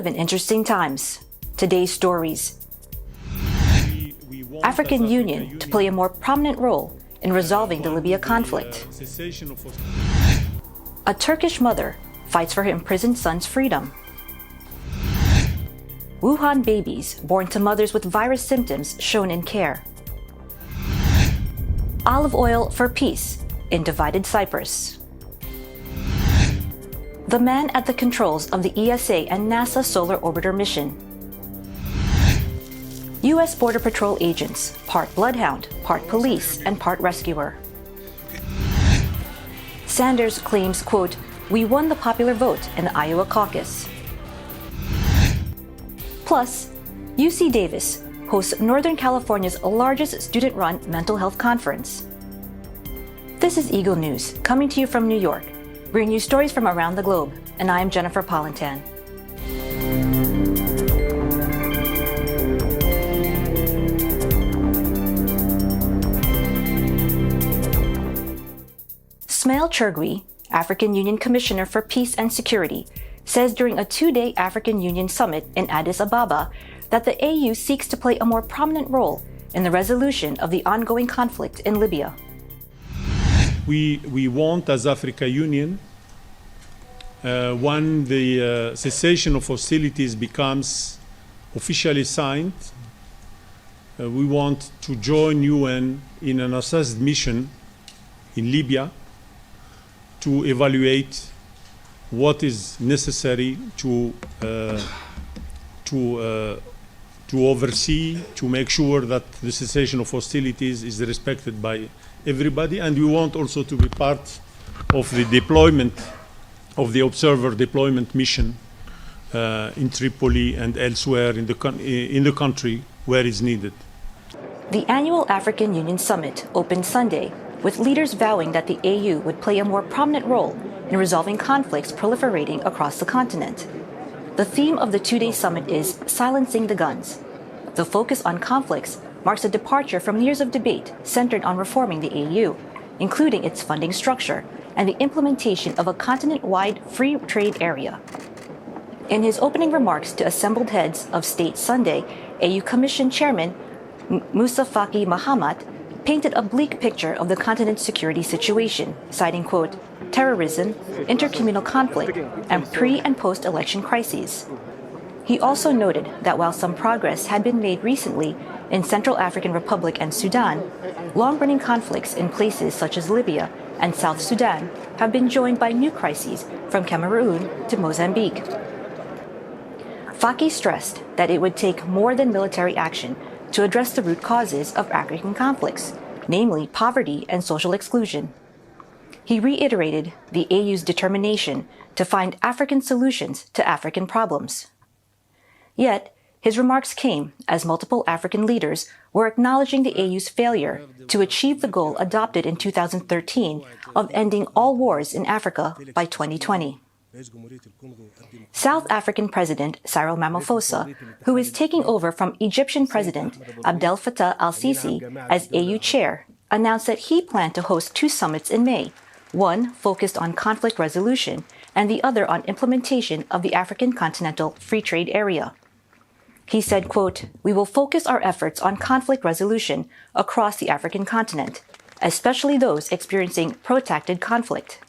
in interesting times. Today's stories. African Union to play a more prominent role in resolving the Libya conflict. A Turkish mother fights for her imprisoned son's freedom. Wuhan babies born to mothers with virus symptoms shown in care. Olive oil for peace in divided Cyprus. The man at the controls of the ESA and NASA Solar Orbiter mission. U.S. Border Patrol agents, part bloodhound, part police, and part rescuer. Sanders claims, quote, "We won the popular vote in the Iowa caucus." Plus, UC Davis hosts Northern California's largest student-run mental health conference. This is Eagle News, coming to you from New York, bringing you stories from around the globe, and I am Jennifer Polintan. Smail Chergui, African Union Commissioner for Peace and Security, says during a two-day African Union summit in Addis Ababa that the AU seeks to play a more prominent role in the resolution of the ongoing conflict in Libya. We want, as African Union, when the cessation of hostilities becomes officially signed, we want to join UN in an assessed mission in Libya to evaluate what is necessary to oversee, to make sure that the cessation of hostilities is respected by everybody. And we want also to be part of the deployment of the observer deployment mission in Tripoli and elsewhere in the country where is needed. The annual African Union Summit opened Sunday with leaders vowing that the AU would play a more prominent role in resolving conflicts proliferating across the continent. The theme of the two-day summit is Silencing the Guns. The focus on conflicts marks a departure from years of debate centered on reforming the AU, including its funding structure and the implementation of a continent-wide free trade area. In his opening remarks to assembled heads of state Sunday, AU Commission Chairman Moussa Faki Mahamat painted a bleak picture of the continent's security situation, citing, quote, terrorism, intercommunal conflict, and pre- and post-election crises. He also noted that while some progress had been made recently in Central African Republic and Sudan, long-running conflicts in places such as Libya and South Sudan have been joined by new crises from Cameroon to Mozambique. Faki stressed that it would take more than military action to address the root causes of African conflicts, namely poverty and social exclusion. He reiterated the AU's determination to find African solutions to African problems. Yet, his remarks came as multiple African leaders were acknowledging the AU's failure to achieve the goal adopted in 2013 of ending all wars in Africa by 2020. South African President Cyril Ramaphosa, who is taking over from Egyptian President Abdel Fattah al-Sisi as AU chair, announced that he planned to host two summits in May, one focused on conflict resolution and the other on implementation of the African Continental Free Trade Area. He said, quote, "We will focus our efforts on conflict resolution across the African continent, especially those experiencing protracted conflict."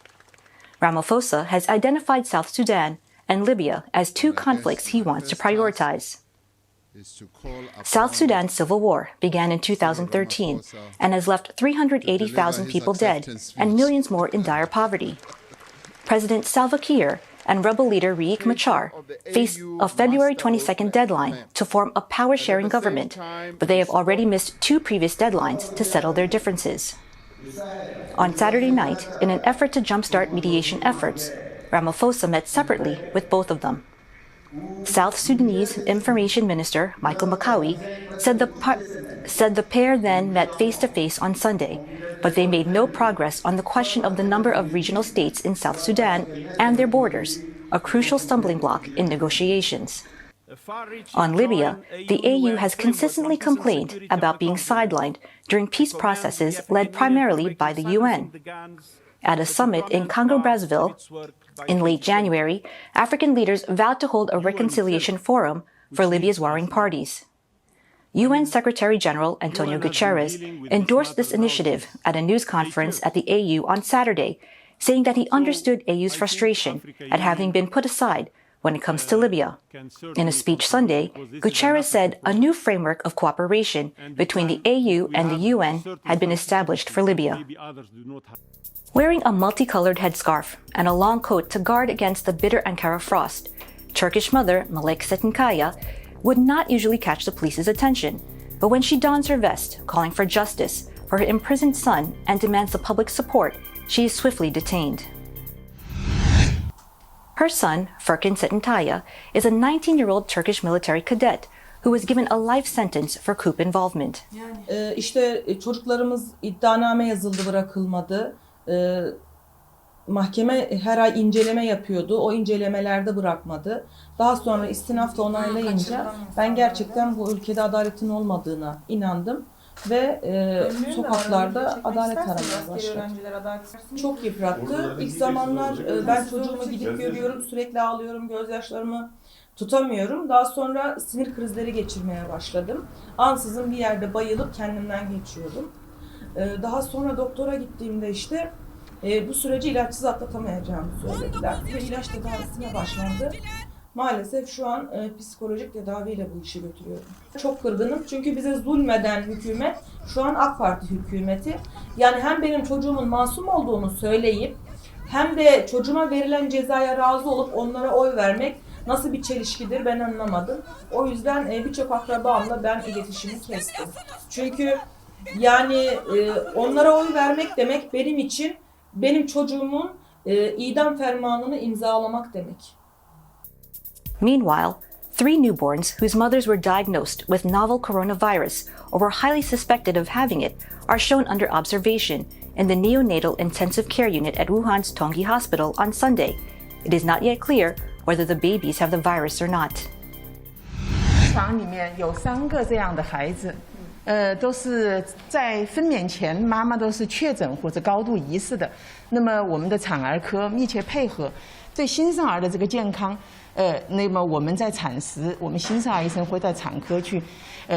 Ramaphosa has identified South Sudan and Libya as two conflicts he wants to prioritize. South Sudan's civil war began in 2013 and has left 380,000 people dead and millions more in dire poverty. President Salva Kiir and rebel leader Riek Machar face a February 22nd deadline to form a power-sharing government, but they have already missed two previous deadlines to settle their differences. On Saturday night, in an effort to jumpstart mediation efforts, Ramaphosa met separately with both of them. South Sudanese Information Minister Michael Macawi said the pair then met face-to-face on Sunday, but they made no progress on the question of the number of regional states in South Sudan and their borders, a crucial stumbling block in negotiations. On Libya, the AU has consistently complained about being sidelined during peace processes led primarily by the UN. At a summit in Congo-Brazzaville, In late January, African leaders vowed to hold a reconciliation forum for Libya's warring parties. UN Secretary-General Antonio Guterres endorsed this initiative at a news conference at the AU on Saturday, saying that he understood AU's frustration at having been put aside when it comes to Libya. In a speech Sunday, Guterres said a new framework of cooperation between the AU and the UN had been established for Libya. Wearing a multicolored headscarf and a long coat to guard against the bitter Ankara frost, Turkish mother Melek Setinkaya would not usually catch the police's attention, but when she dons her vest, calling for justice for her imprisoned son and demands the public's support, she is swiftly detained. Her son, Furkan Setinkaya, is a 19-year-old Turkish military cadet who was given a life sentence for coup involvement. İşte çocuklarımız iddianame yazıldı, bırakılmadı. Mahkeme her ay inceleme yapıyordu. O incelemelerde bırakmadı. Daha sonra istinafla onaylayınca ben gerçekten bu ülkede adaletin olmadığına inandım ve sokaklarda adalet aramaya başladım. Çok yıprattı. İlk zamanlar ben çocuğumu gidip görüyorum, sürekli ağlıyorum, gözyaşlarımı tutamıyorum. Daha sonra sinir krizleri geçirmeye başladım. Ansızın bir yerde bayılıp kendimden geçiyordum. Daha sonra doktora gittiğimde işte bu süreci ilaçsız atlatamayacağımı söylediler ve ilaç tedavisine başlandı. Maalesef şu an psikolojik tedaviyle bu işi götürüyorum. Çok kırgınım çünkü bize zulmeden hükümet şu an AK Parti hükümeti. Yani hem benim çocuğumun masum olduğunu söyleyip hem de çocuğuma verilen cezaya razı olup onlara oy vermek nasıl bir çelişkidir ben anlamadım. O yüzden birçok akrabamla ben iletişimi kestim. Çünkü yani onlara oy vermek demek benim için benim çocuğumun idam fermanını imzalamak demek. Meanwhile, 3 newborns whose mothers were diagnosed with novel coronavirus or were highly suspected of having it are shown under observation in the neonatal intensive care unit at Wuhan's Tongji Hospital on Sunday. It is not yet clear whether the babies have the virus or not. 厂里面有3个这样的孩子，都是在分娩前妈妈都是确诊或者高度疑似的。那么我们的产儿科密切配合，对新生儿的这个健康，那么我们在产时，我们新生儿医生会在产科去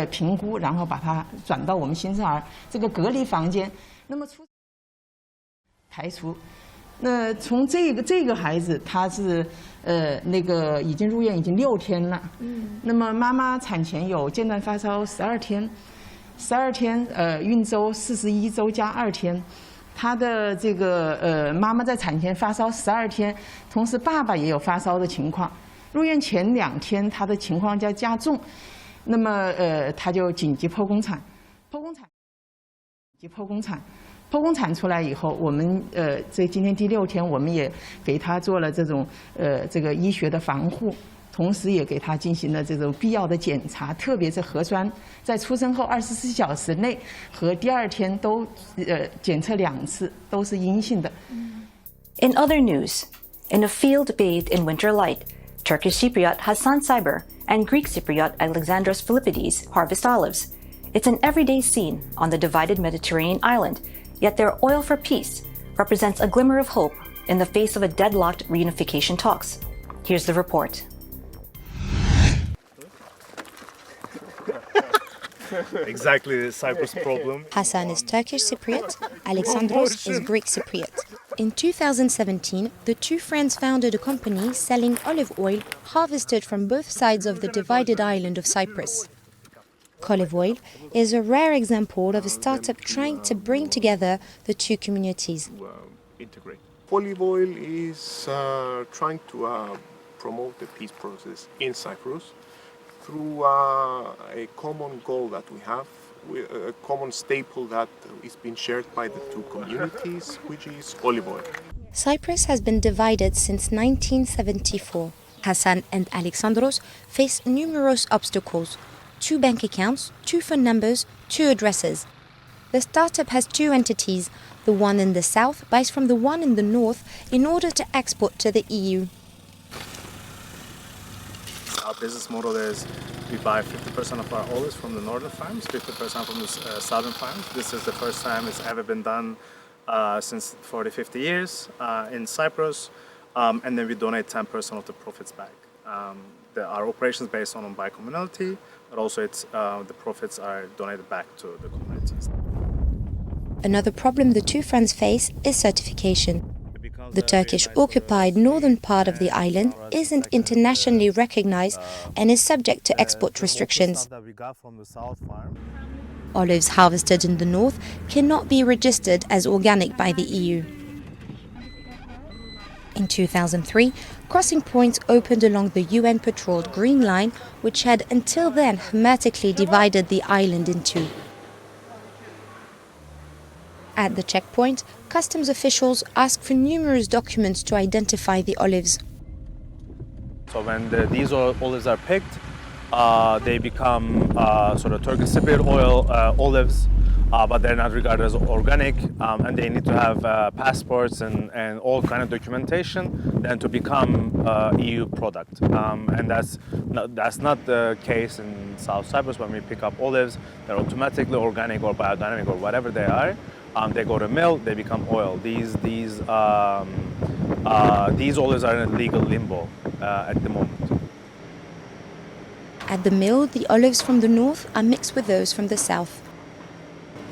评估，然后把它转到我们新生儿这个隔离房间。那么排除。那从这个孩子，他是那个已经入院已经6天了。那么妈妈产前有间断发烧12天，12天孕周41周加2天。他的这个妈妈在产前发烧12天，同时爸爸也有发烧的情况。入院前2天，他的情况加重，那么他就紧急剖宫产，剖宫产出来以后，我们这今天第6天，我们也给他做了这种这个医学的防护，同时也给他进行了这种必要的检查，特别是核酸，在出生后24小时内和第2天都检测2次，都是阴性的。In other news, in a field bathed in winter light, Turkish Cypriot Hasan Cyber and Greek Cypriot Alexandros Philippides harvest olives. It's an everyday scene on the divided Mediterranean island, yet their oil for peace represents a glimmer of hope in the face of a deadlocked reunification talks. Here's the report. Exactly the Cyprus problem. Hasan is Turkish Cypriot, Alexandros is Greek Cypriot. In 2017, the two friends founded a company selling olive oil harvested from both sides of the divided island of Cyprus. Olive oil is a rare example of a startup trying to bring together the two communities. Integrate. Olive oil is trying to promote the peace process in Cyprus through a common goal that we have, a common staple that is being shared by the two communities, which is olive oil. Cyprus has been divided since 1974. Hasan and Alexandros face numerous obstacles: 2 bank accounts, 2 phone numbers, 2 addresses. The startup has 2 entities. The one in the south buys from the one in the north in order to export to the EU. Our business model is we buy 50% of our olives from the northern farms, 50% from the southern farms. This is the first time it's ever been done since 40, 50 years in Cyprus. and then we donate 10% of the profits back. Our operations based on biocommunality, but also the profits are donated back to the communities. Another problem the two friends face is certification. The Turkish-occupied northern part of the island isn't internationally recognized and is subject to export restrictions. Olives harvested in the north cannot be registered as organic by the EU. In 2003, crossing points opened along the UN-patrolled Green Line, which had until then hermetically divided the island in two. At the checkpoint, customs officials asked for numerous documents to identify the olives. So when these olives are picked, they become sort of Turkish Cypriot oil olives, but they're not regarded as organic, and they need to have passports and all kind of documentation then to become EU product. And that's not the case in South Cyprus. When we pick up olives, they're automatically organic or biodynamic or whatever they are. They go to mill, they become oil. These olives are in a legal limbo at the moment. At the mill, the olives from the north are mixed with those from the south.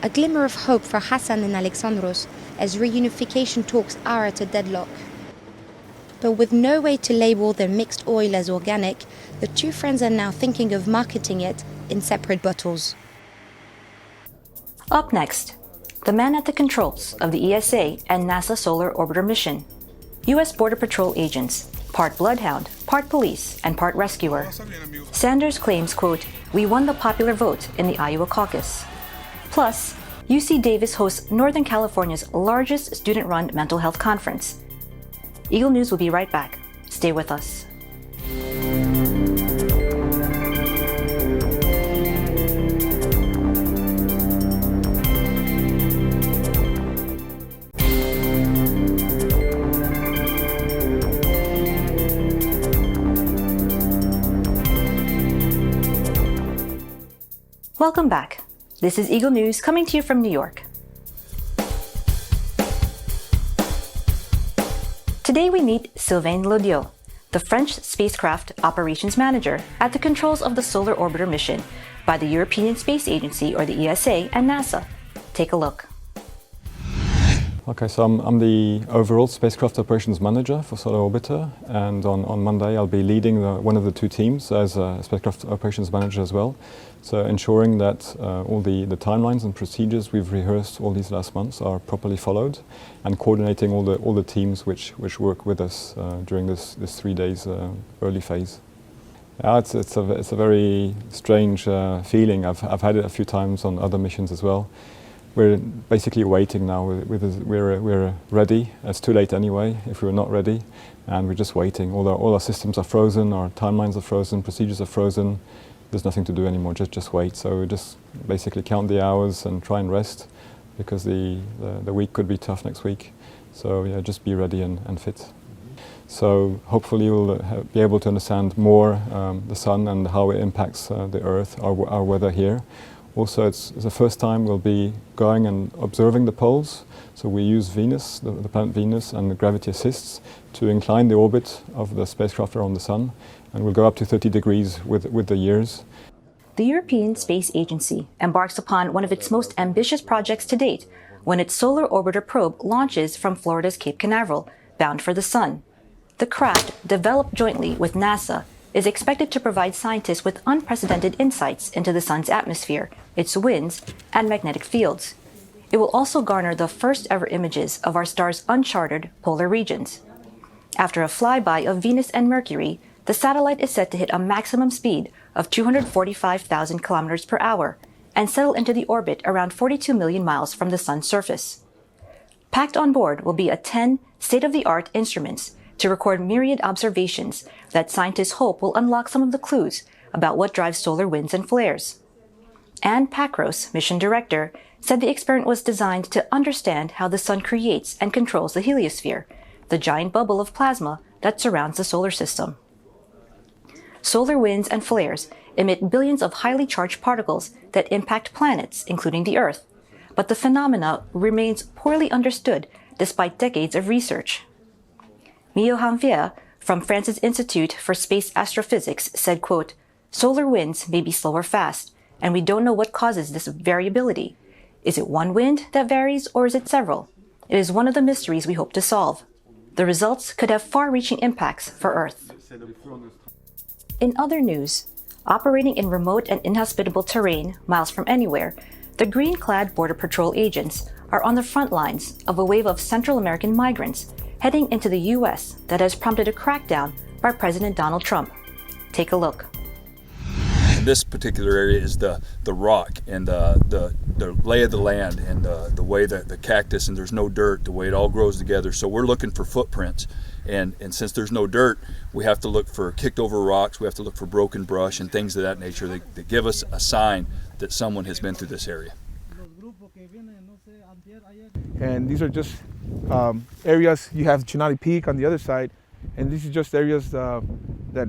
A glimmer of hope for Hassan and Alexandros, as reunification talks are at a deadlock. But with no way to label their mixed oil as organic, the two friends are now thinking of marketing it in separate bottles. Up next, the man at the controls of the ESA and NASA Solar Orbiter mission. U.S. Border Patrol agents, part bloodhound, part police, and part rescuer. Sanders claims, quote, "We won the popular vote in the Iowa caucus." Plus, UC Davis hosts Northern California's largest student-run mental health conference. Eagle News will be right back. Stay with us. Welcome back. This is Eagle News coming to you from New York. Today we meet Sylvain Lodieu, the French spacecraft operations manager at the controls of the Solar Orbiter mission by the European Space Agency, or the ESA, and NASA. Take a look. Okay, so I'm the overall spacecraft operations manager for Solar Orbiter, and on Monday I'll be leading one of the two teams as a spacecraft operations manager as well. So ensuring that all the timelines and procedures we've rehearsed all these last months are properly followed, and coordinating all the teams which work with us during this 3 days early phase. Yeah, it's a very strange feeling. I've had it a few times on other missions as well. We're basically waiting now. We're ready. It's too late anyway if we're not ready, and we're just waiting. All our systems are frozen, our timelines are frozen, procedures are frozen. There's nothing to do anymore. Just wait. So we just basically count the hours and try and rest, because the week could be tough next week. So yeah, just be ready and fit. So hopefully you'll be able to understand more the sun and how it impacts the Earth, our weather here. Also, it's the first time we'll be going and observing the poles. So we use Venus, the planet Venus, and the gravity assists to incline the orbit of the spacecraft around the sun, and we'll go up to 30 degrees with the years. The European Space Agency embarks upon one of its most ambitious projects to date when its Solar Orbiter probe launches from Florida's Cape Canaveral, bound for the sun. The craft, developed jointly with NASA, is expected to provide scientists with unprecedented insights into the sun's atmosphere, its winds, and magnetic fields. It will also garner the first ever images of our star's uncharted polar regions. After a flyby of Venus and Mercury, the satellite is set to hit a maximum speed of 245,000 kilometers per hour and settle into the orbit around 42 million miles from the sun's surface. Packed on board will be 10 state-of-the-art instruments to record myriad observations that scientists hope will unlock some of the clues about what drives solar winds and flares. Anne Pakros, mission director, said the experiment was designed to understand how the sun creates and controls the heliosphere, the giant bubble of plasma that surrounds the solar system. Solar winds and flares emit billions of highly charged particles that impact planets, including the Earth, but the phenomena remains poorly understood despite decades of research. Mio Hanfia from France's Institute for Space Astrophysics said, quote, "Solar winds may be slow or fast, and we don't know what causes this variability. Is it one wind that varies, or is it several? It is one of the mysteries we hope to solve. The results could have far-reaching impacts for Earth." In other news, operating in remote and inhospitable terrain miles from anywhere, the green-clad Border Patrol agents are on the front lines of a wave of Central American migrants heading into the U.S. that has prompted a crackdown by President Donald Trump. Take a look. In this particular area is the rock and the lay of the land and the way that the cactus, and there's no dirt, the way it all grows together. So we're looking for footprints. And since there's no dirt, we have to look for kicked over rocks, we have to look for broken brush and things of that nature that give us a sign that someone has been through this area. And these are just areas. You have Chinati Peak on the other side, and these are just areas that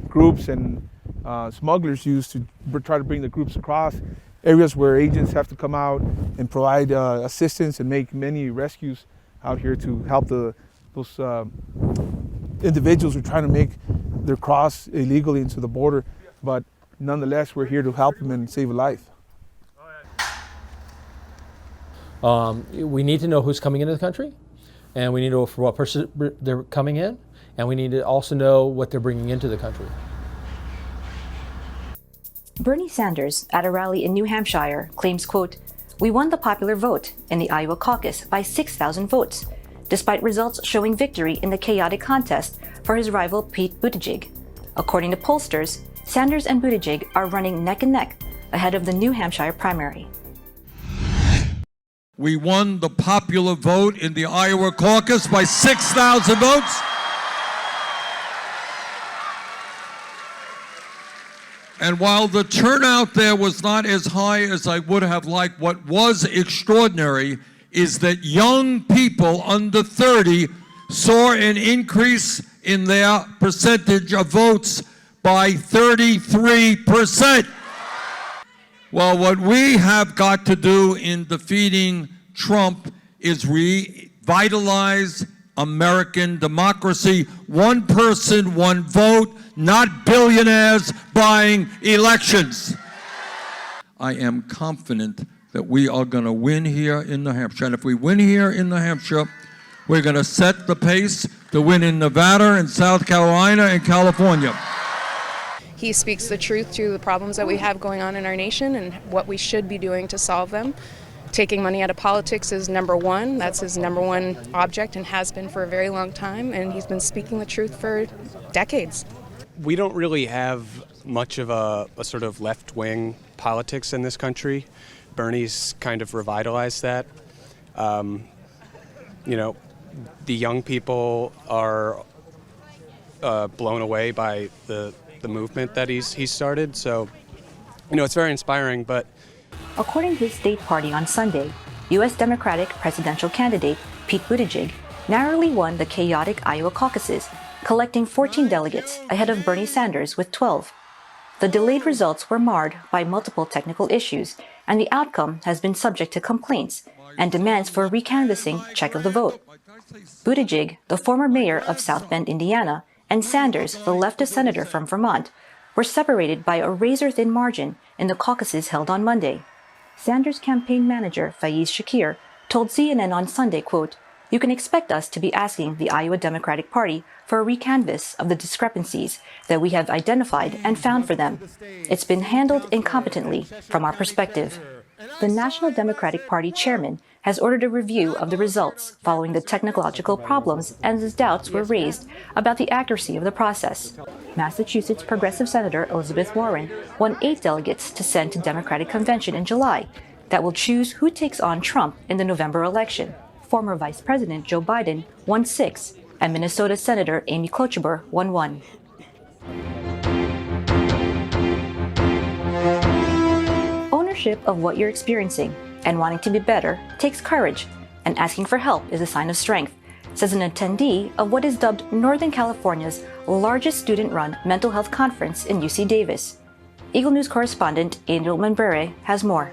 groups and smugglers use to try to bring the groups across. Areas where agents have to come out and provide assistance and make many rescues out here to help those individuals who are trying to make their cross illegally into the border. But nonetheless, we're here to help them and save a life. We need to know who's coming into the country, and we need to know for what person they're coming in, and we need to also know what they're bringing into the country. Bernie Sanders, at a rally in New Hampshire, claims, quote, "We won the popular vote in the Iowa caucus by 6,000 votes, despite results showing victory in the chaotic contest for his rival Pete Buttigieg." According to pollsters, Sanders and Buttigieg are running neck and neck ahead of the New Hampshire primary. We won the popular vote in the Iowa caucus by 6,000 votes. And while the turnout there was not as high as I would have liked, what was extraordinary is that young people under 30 saw an increase in their percentage of votes by 33%. Well, what we have got to do in defeating Trump is revitalize American democracy. One person, one vote, not billionaires buying elections. I am confident that we are going to win here in New Hampshire. And if we win here in New Hampshire, we're going to set the pace to win in Nevada and South Carolina and California. He speaks the truth to the problems that we have going on in our nation and what we should be doing to solve them. Taking money out of politics is number one. That's his number one object and has been for a very long time, and he's been speaking the truth for decades. We don't really have much of a sort of left-wing politics in this country. Bernie's kind of revitalized that. The young people are blown away by the movement that he's started. So, it's very inspiring. But according to his state party on Sunday, U.S. Democratic presidential candidate Pete Buttigieg narrowly won the chaotic Iowa caucuses, collecting 14 delegates ahead of Bernie Sanders with 12. The delayed results were marred by multiple technical issues, and the outcome has been subject to complaints and demands for a recanvassing check of the vote. Buttigieg, the former mayor of South Bend, Indiana, and Sanders, the leftist senator from Vermont, were separated by a razor-thin margin in the caucuses held on Monday. Sanders' campaign manager, Faiz Shakir, told CNN on Sunday, quote, "You can expect us to be asking the Iowa Democratic Party for a recanvass of the discrepancies that we have identified and found for them. It's been handled incompetently from our perspective." The National Democratic Party chairman has ordered a review of the results following the technological problems, and his doubts were raised about the accuracy of the process. Massachusetts Progressive Senator Elizabeth Warren won 8 delegates to send to Democratic Convention in July that will choose who takes on Trump in the November election. Former Vice President Joe Biden won 6, and Minnesota Senator Amy Klobuchar won 1. Ownership of what you're experiencing and wanting to be better takes courage, and asking for help is a sign of strength, says an attendee of what is dubbed Northern California's largest student-run mental health conference in UC Davis. Eagle News correspondent Angel Manbrere has more.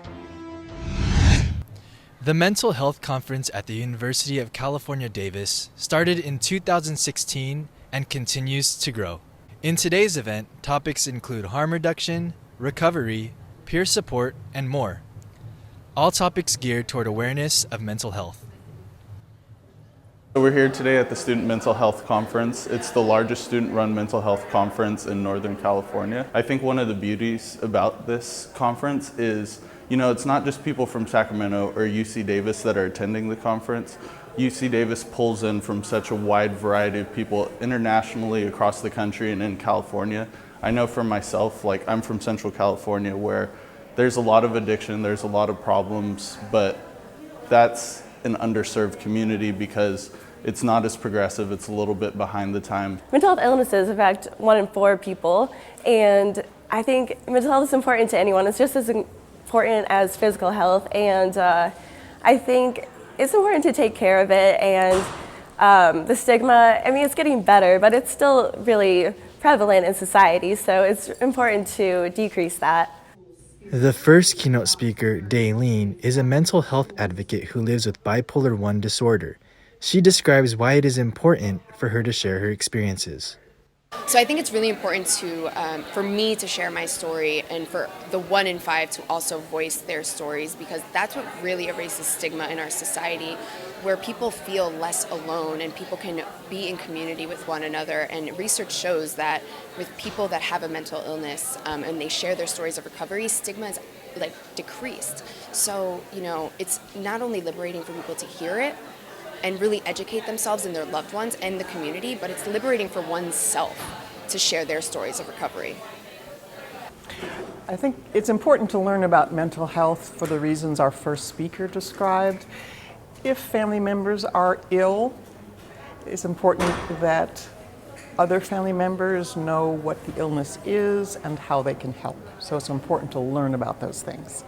The Mental Health Conference at the University of California, Davis started in 2016 and continues to grow. In today's event, topics include harm reduction, recovery, peer support, and more. All topics geared toward awareness of mental health. So we're here today at the Student Mental Health Conference. It's the largest student-run mental health conference in Northern California. I think one of the beauties about this conference is, it's not just people from Sacramento or UC Davis that are attending the conference. UC Davis pulls in from such a wide variety of people internationally across the country and in California. I know for myself, I'm from Central California where there's a lot of addiction, there's a lot of problems, but that's an underserved community because it's not as progressive, it's a little bit behind the time. Mental health illnesses affect 1 in 4 people, and I think mental health is important to anyone. It's just as important as physical health, and I think it's important to take care of it, and the stigma, it's getting better, but it's still really prevalent in society, so it's important to decrease that. The first keynote speaker, Daylene, is a mental health advocate who lives with bipolar I disorder. She describes why it is important for her to share her experiences. So I think it's really important for me to share my story and for the 1 in 5 to also voice their stories, because that's what really erases stigma in our society, where people feel less alone and people can be in community with one another. And research shows that with people that have a mental illness and they share their stories of recovery, stigma is decreased. So, it's not only liberating for people to hear it and really educate themselves and their loved ones and the community, but it's liberating for oneself to share their stories of recovery. I think it's important to learn about mental health for the reasons our first speaker described. If family members are ill, it's important that other family members know what the illness is and how they can help. So it's important to learn about those things.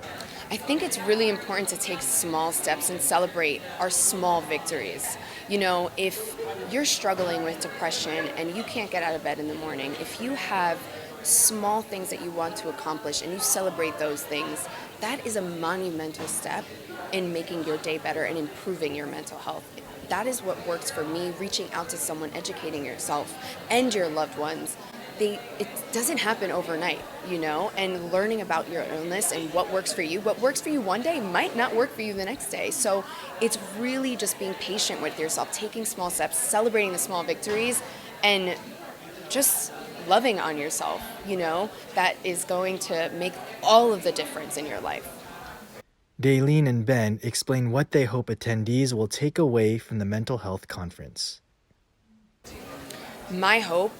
I think it's really important to take small steps and celebrate our small victories. If you're struggling with depression and you can't get out of bed in the morning, if you have small things that you want to accomplish and you celebrate those things, that is a monumental step in making your day better and improving your mental health. That is what works for me, reaching out to someone, educating yourself and your loved ones. It doesn't happen overnight, and learning about your illness and what works for you one day might not work for you the next day. So it's really just being patient with yourself, taking small steps, celebrating the small victories, and just loving on yourself, that is going to make all of the difference in your life. Daylene and Ben explain what they hope attendees will take away from the mental health conference. My hope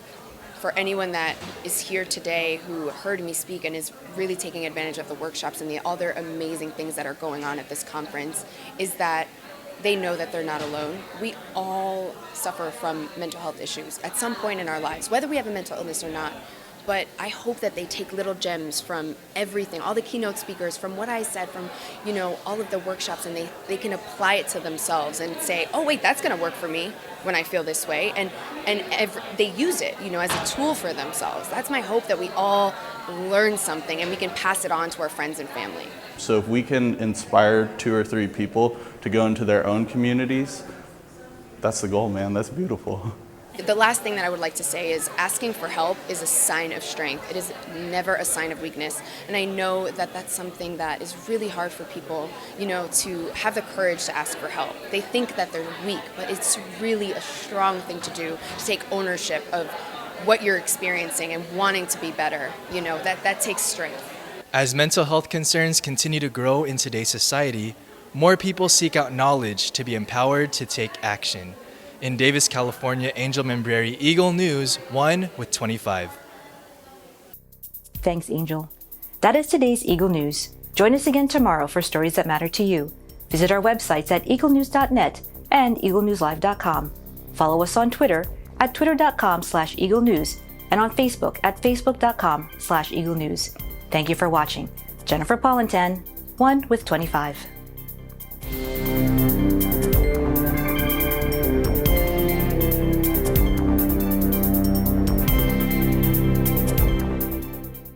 for anyone that is here today who heard me speak and is really taking advantage of the workshops and the other amazing things that are going on at this conference is that they know that they're not alone. We all suffer from mental health issues at some point in our lives, whether we have a mental illness or not. But I hope that they take little gems from everything, all the keynote speakers, from what I said, from all of the workshops, and they can apply it to themselves and say, oh wait, that's gonna work for me when I feel this way, and they use it, as a tool for themselves. That's my hope, that we all learn something and we can pass it on to our friends and family. So if we can inspire 2 or 3 people to go into their own communities, that's the goal, man. That's beautiful. The last thing that I would like to say is asking for help is a sign of strength. It is never a sign of weakness. And I know that that's something that is really hard for people, to have the courage to ask for help. They think that they're weak, but it's really a strong thing to do, to take ownership of what you're experiencing and wanting to be better. That takes strength. As mental health concerns continue to grow in today's society, more people seek out knowledge to be empowered to take action. In Davis, California, Angel Membrieri, Eagle News, 1 with 25. Thanks, Angel. That is today's Eagle News. Join us again tomorrow for stories that matter to you. Visit our websites at eaglenews.net and eaglenewslive.com. Follow us on Twitter at twitter.com/eaglenews and on Facebook at facebook.com/eaglenews. Thank you for watching. Jennifer Polintan, 1 with 25.